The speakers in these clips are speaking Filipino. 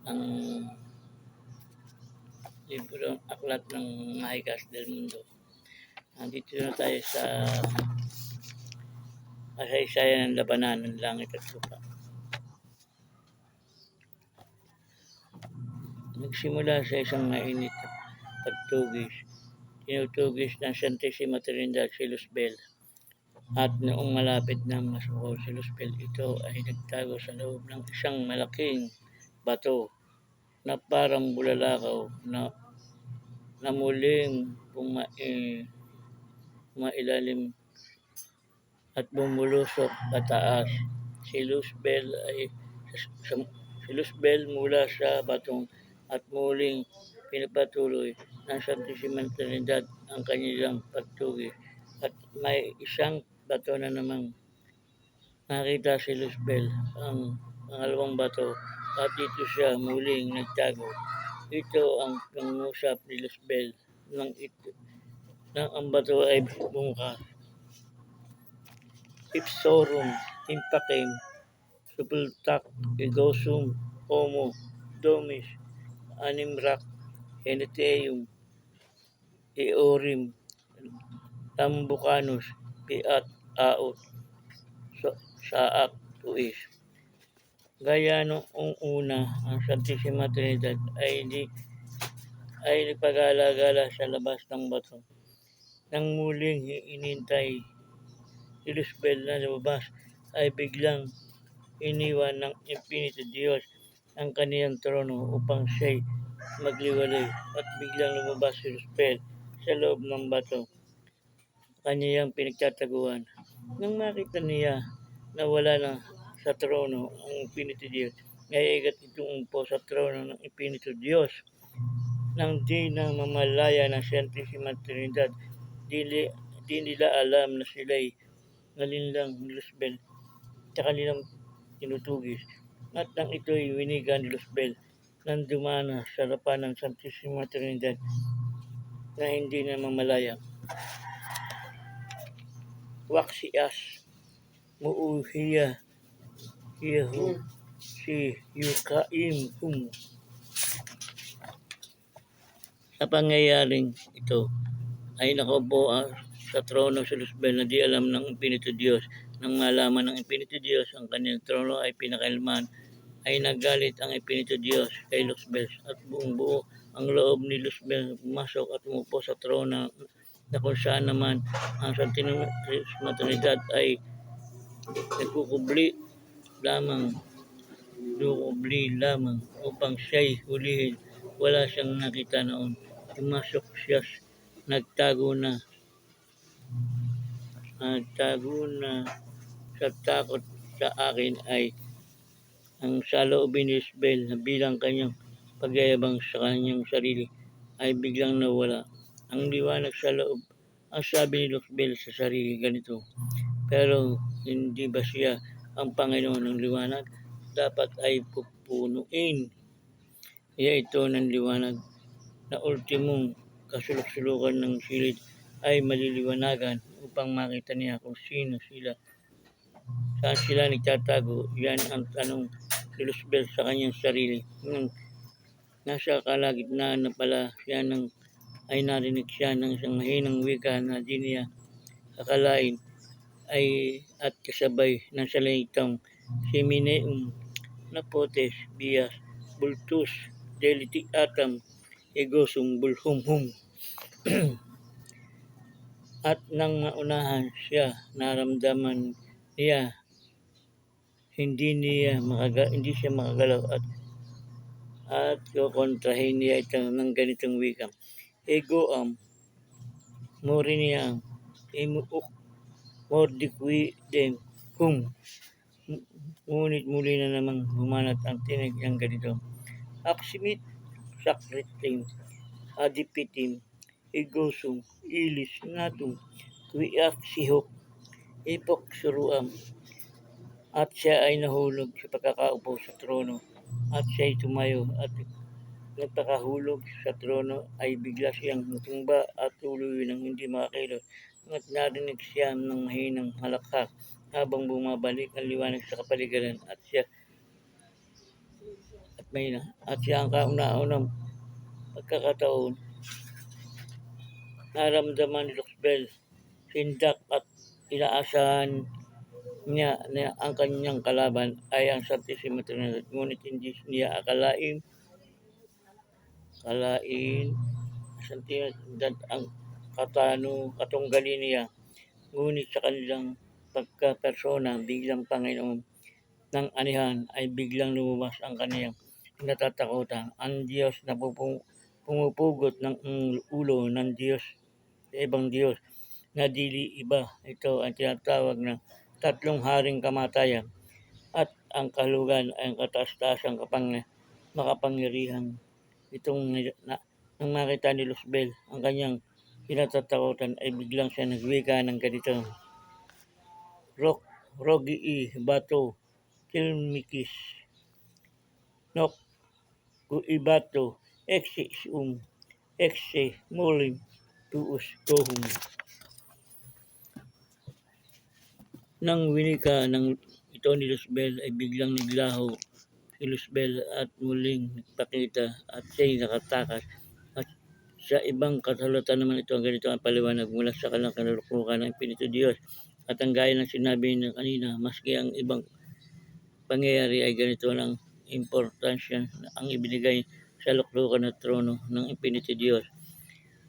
ang libro Aklat ng Mahigas del Mundo. Nandito na tayo sa kasaysayan ng labanan ng langit at lupa. Nagsimula sa isang mainit na pagtugis. Tinutugis ng Santissima Trinidad si Luzbel. At noong malapit na masuko si Luzbel, ito ay nagtago sa loob ng isang malaking bato na parang bulalakaw na muling pumailalim at bumulusok pataas. Si Luzbel mula sa batong at muling pinapatuloy ng Santissima Trinidad ang kanilang pagtugis. At may isang bato na namang nakita si Luzbel, ang pangalawang bato, at dito siya muling nagtago. Ito ang pangusap ni Luzbel nang ang bato ay bumukas. Ipsorum, Impacem, Supultac, Egosum, Homo, Domis, Animrac, Heneteum, Eorim, Tambucanus, Piat, Aot, Saak, Tuis. Gaya noong una, ang Santissima Trinidad ay nagpagala-gala sa labas ng bato. Nang muling inintay si Luzbel na lumabas, ay biglang iniwan ng Espiritu Diyos ang kaniyang trono upang siya'y magliwalay, at biglang lumabas si Luzbel sa loob ng bato, kaniyang pinagtataguan. Nang makita niya na wala na sa trono ang Espiritu Diyos, ay agad itong umpo sa trono ng Espiritu Diyos. Nang di na mamalaya ng Santissima Trinidad, di nila alam na sila'y nalinlang ni Luzbel sa kanilang tinutugis. At nang ito'y winiga ni Luzbel nang dumana sa harapan ng Santissima Trinidad na hindi na mamalaya. Waxias, Muuhiya, Yehu, si Yukaim, Sa pangyayaring ito ay nakaupo sa trono si Luzbel na di alam ng Espiritu Diyos. Nang malaman ng Espiritu Diyos ang kanyang trono ay pinakailman, ay nagalit ang Espiritu Diyos kay Luzbel, at buong buo ang loob ni Luzbel pumasok at umupo sa trono na kung saan naman ang Santissima Trinidad ay nagkukubli lamang upang siya'y hulihin. Wala siyang nakita noon. Pumasok siya, nagtago na sa takot. Sa akin ay ang saloobin ni Luzbel na bilang kanyang pagyayabang sa kanyang sarili ay biglang nawala. Ang liwanag sa loob. Ang sabi ni Luzbel sa sarili ganito, pero hindi ba siya ang Panginoon ng liwanag? Dapat ay pupunuin niya ito ng liwanag na ultimong kasulok-sulukan ng silid ay maliliwanagan upang makita niya kung saan sila nagtatago. Yan ang tanong ni Luzbel sa kanyang sarili. Nasa kalagitnaan na pala siya ay narinig siya ng isang mahinang wika na di niya akalain at kasabay ng salitang Semineum, Napotes, Bias, Bultus, Deliti Atam, Egosum, Bulhum. At nang maunahan siya, naramdaman niya hindi siya makagalaw at kukontrahin niya ito ng ganitong wika. Egoam, Moriniam, Imuuk, Mordiquidem, Ngunit muli na namang humanat ang tinig ng ganito. Aksimit, Sakritim, Adipitim, Egosum, Ilis, Natum, Kuiak, Sihok, Ipok, Suruam. At siya ay nahulog sa pagkakaupo sa trono, at siya ay tumayo, at nagpakahulog sa trono ay bigla siyang natumba at tuloy ng hindi makakilos, at narinig siya ng mahinang halakhak habang bumabalik ang liwanag sa kapaligiran, at at siya ang kauna-unang pagkakataon naramdaman ni Luzbel sindak at inaasahan niya na ang kanyang kalaban ay ang Santissima Trinidad, ngunit hindi niya akalain Santidad ang katunggali niya, ngunit sa kanilang pagkapersona biglang Panginoon ng anihan ay biglang lumabas ang kaniyang kinatatakutan. Ang Diyos na pumupugot ng ulo ng Diyos sa ibang Diyos na dili iba. Ito ang tinatawag na tatlong haring kamatayan at ang kahulugan ay ang kataas-taasang makapangyarihan. Nang makita ni Luzbel ang kanyang kinatatakutan ay biglang siya nagwika ng ganito: Rogi bato kilmikis nok ibato exe exe mulim tuus tohum. Nang winika ng ito ni Luzbel ay biglang naglaho si Luzbel at muling nagpakita at siya'y nakatakas. At sa ibang kasulatan naman ito ang ganito ang paliwanag mula sa kanilang kinaluklukan ng Espiritu Diyos. At ang gaya ng sinabi na kanina, maski ang ibang pangyayari ay ganito lang importansya na ang ibinigay sa luklukan at trono ng Espiritu Diyos.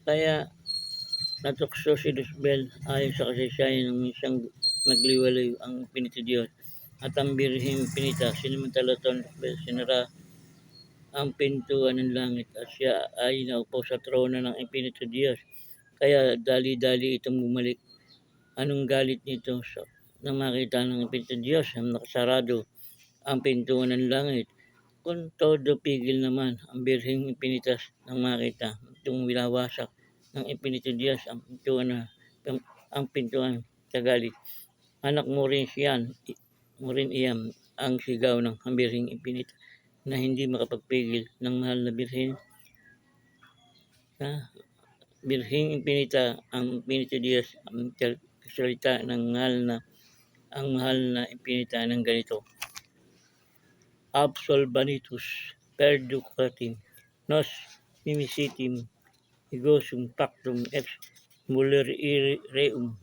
Kaya natukso si Luzbel ayon sa kasaysayan ng isang nagliwalay ang Espiritu Diyos at ang Birheng Pinita. Sinamantala ito ni Luzbel, sinara ang pintuan ng langit at siya ay naupo sa trono ng Espiritu Diyos. Kaya dali-dali itong bumalik. Anong galit nito nang makita ng Espiritu Diyos ang nakasarado ang pintuan ng langit? Kung todo pigil naman ang Birheng Pinitas nang makita itong winawasak ng Espiritu Diyos ang pintuan sa galit. Anak mo rin iyan ang sigaw ng Birheng Ipinita na hindi makapagpigil ng mahal na Birhen. Birheng Ipinita ang Espiritu Diyos ang salita ng mahal na Ipinita ng ganito: Absolvanitus perducatim nos mimisitim igosum pactum ex muliereum.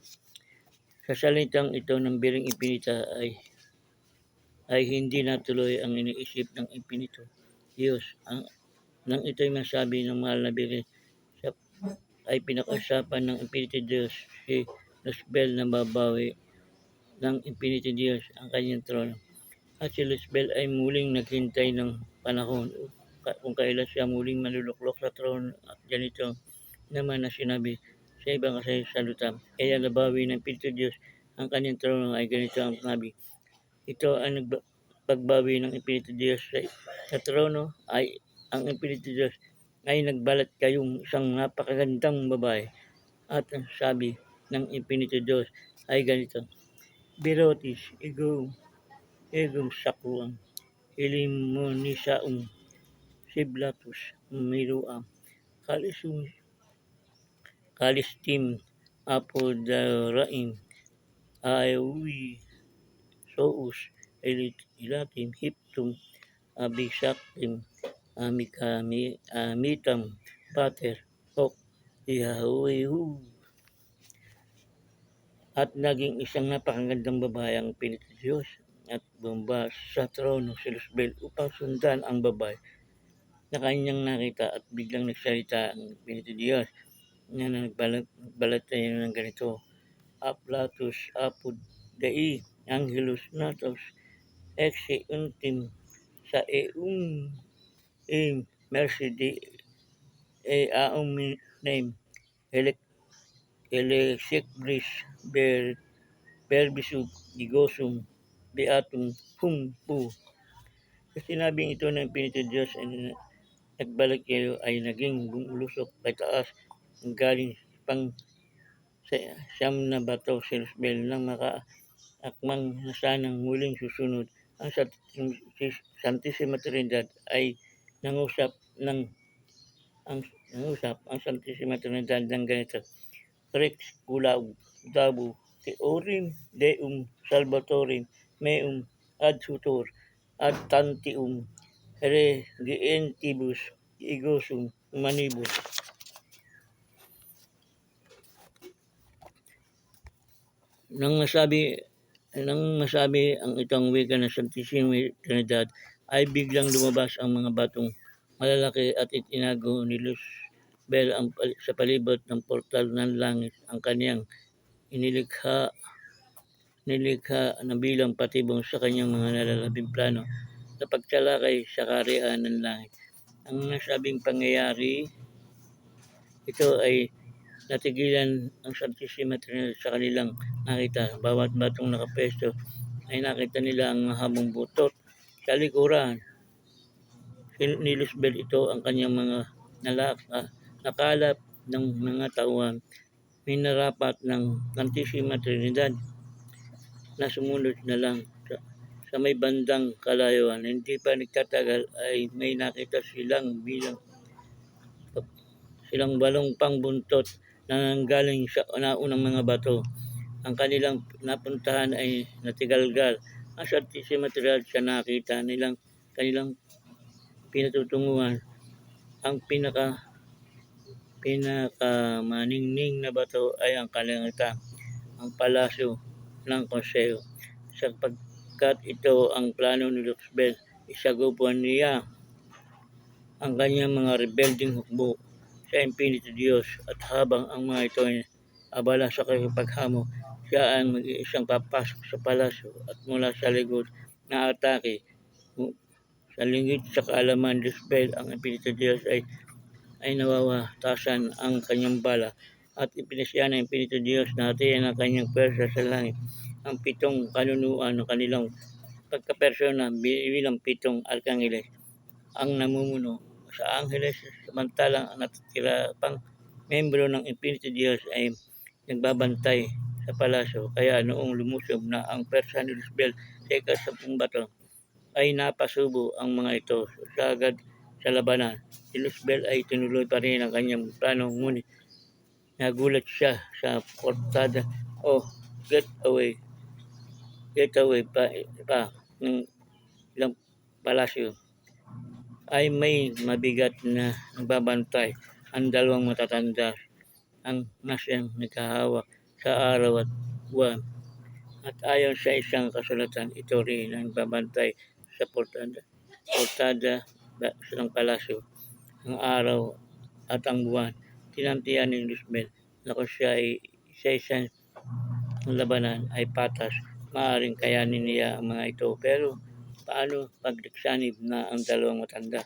Sa salitang ito ng Birheng Ipinita ay hindi natuloy ang iniisip ng Espiritu Diyos. Nang ito'y masabi ng mahal na Birhen, ay pinag-usapan ng Espiritu Diyos si Luzbel na babawi ng Espiritu Diyos ang kanyang trono. At si Luzbel ay muling naghintay ng panahon kung kailan siya muling maluluklok sa trono. At ganito naman na sinabi sa ibang kasalutan, kaya nabawi ng Espiritu Diyos ang kanyang trono ay ganito ang sinabi. Ito ang pagbawi ng Espiritu Diyos sa trono ay ang Espiritu Diyos ay nagbalat kayong isang napakagandang babae. At ang sabi ng Espiritu Diyos ay ganito: Birotis egum sakuang ilimonisaum siblatus miruam kalistim apodaraim aewi sous ilatim hiptum abisaktim amitam pater ok ihawihu. At naging isang napakagandang babae ang Espiritu Diyos at bumaba sa trono si Luzbel upang sundan ang babae na kanyang nakita at biglang nagsalita ang Espiritu Diyos na nagbalat tayo ng ganito: Aplatus apud Dei angelus natos exe untim sa mercy de aum name electris verbisub igosum beatum humpu. Sa sinabing ito ng Espiritu Diyos ay nagbalik kayo ay naging bumulusok pataas galing pang siyam na bato si Luzbel nang makaakmang na sanang muling susunod. Ang Santissima Trinidad ay nangusap ang Santissima Trinidad ng ganito: Rex Dabu Theorim Deum Salvatorim Meum Adjutor ad tantium Regientibus igosum humanibus. Nang masabi ang itong wika ng Santisima Trinidad ay biglang lumabas ang mga batong malalaki at itinago ni Luzbel sa palibot ng portal ng langit ang kaniyang nilikha na bilang patibong sa kanyang mga nalalabing plano sa pagsalakay sa kaharian ng langit. Ang nasabing pangyayari ito ay natigilan ang Santisima Trinidad sa kanilang nakita. Bawat batong nakapesto ay nakita nila ang mahabang butot sa likuran ni Luzbel. Ito ang kanyang mga nakalap ng mga tauhan minarapat ng Santisima Trinidad na sumunod na lang sa may bandang kalayuan. Hindi pa nagtatagal ay may nakita silang balong pangbuntot na nanggaling sa naunang mga bato. Ang kanilang napuntahan ay natigalgal. Ang Santisima Trinidad sa nakita nilang kanilang pinatutunguhan. Ang pinakamaningning na bato ay ang kalangitan, ang palasyo ng konseyo, sapagkat ito ang plano ni Luzbel. Isagupuan niya ang kanyang mga rebelding hukbo sa Espiritu Diyos, at habang ang mga ito ay abala sa paghamo, siya ang mag-iisang papasok sa palasyo at mula sa likod na atake sa lingid sa kaalaman Luzbel. Ang Espiritu Diyos ay nawawatasan ang kanyang bala at ipinasya ng Espiritu Diyos na hatiin ang kanyang pwersa sa langit. Ang 7 kanunuan ng kanilang pagkapersona bilang 7 arkangeles ang namumuno sa angeles, samantalang ang natitira pang membro ng Espiritu Diyos ay nagbabantay sa palasyo. Kaya noong lumusob na ang pwersa ni Luzbel sa ika-10 bato, ay napasubo ang mga ito sagad sa labanan. Si Luzbel ay tinuloy pa rin ang kanyang plano, ngunit nagulat siya sa portada o getaway pa ng ilang palasyo ay may mabigat na nagbabantay. Ang 2 matatanda ang nasyang nakahawak sa araw at buwan. At ayon sa isang kasulatan, ito rin ang nagbabantay sa portada ng palasyo, ang araw at ang buwan. Tinantiyan ni Luzbel na kung siya ay isa-isang labanan ay patas, maaaring kayanin niya ang mga ito. Pero paano pag nagsanib na ang 2 matanda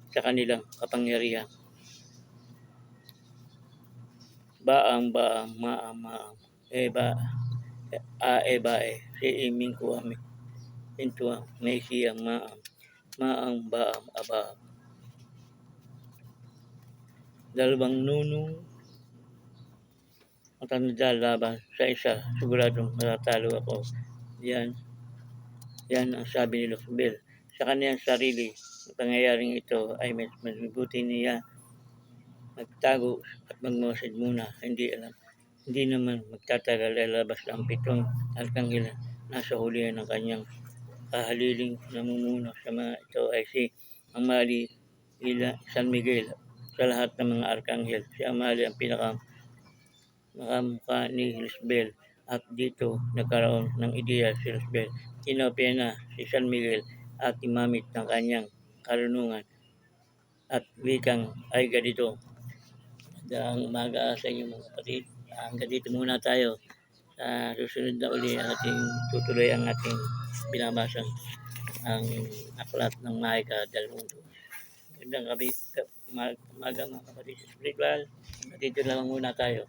sa kanilang kapangyarihan? Baang, maang, bae, si iming kuami, pintuang, may siyang maang, baam, 2 nunong matanda laban sa isa, siguradong matatalo ako. Yan ang sabi ni Luzbel sa kanyang sarili. Ang pangyayaring ito ay mas mabuti niya magtago at magmasid muna. Hindi naman magtatagal ay labas ang 7 arkanghel. Nasa huli ng kanyang kahaliling namumuno sa mga ito ay si Amali San Miguel. Sa lahat ng mga arkanghel, si Amali ang nakamukha ni Luzbel, at dito nagkaroon ng ideya si Luzbel. Kinopya na si San Miguel at imamit ng kanyang karunungan at wikang ay ganito. Magandang umaga sa inyo mga kapatid. Hanggang dito muna tayo. Sa susunod na uli ating tutuloy ang ating binabasang ang aklat ng Micah del Mundo. Magandang umaga mga kapatid sa spiritual. Dito lang muna tayo.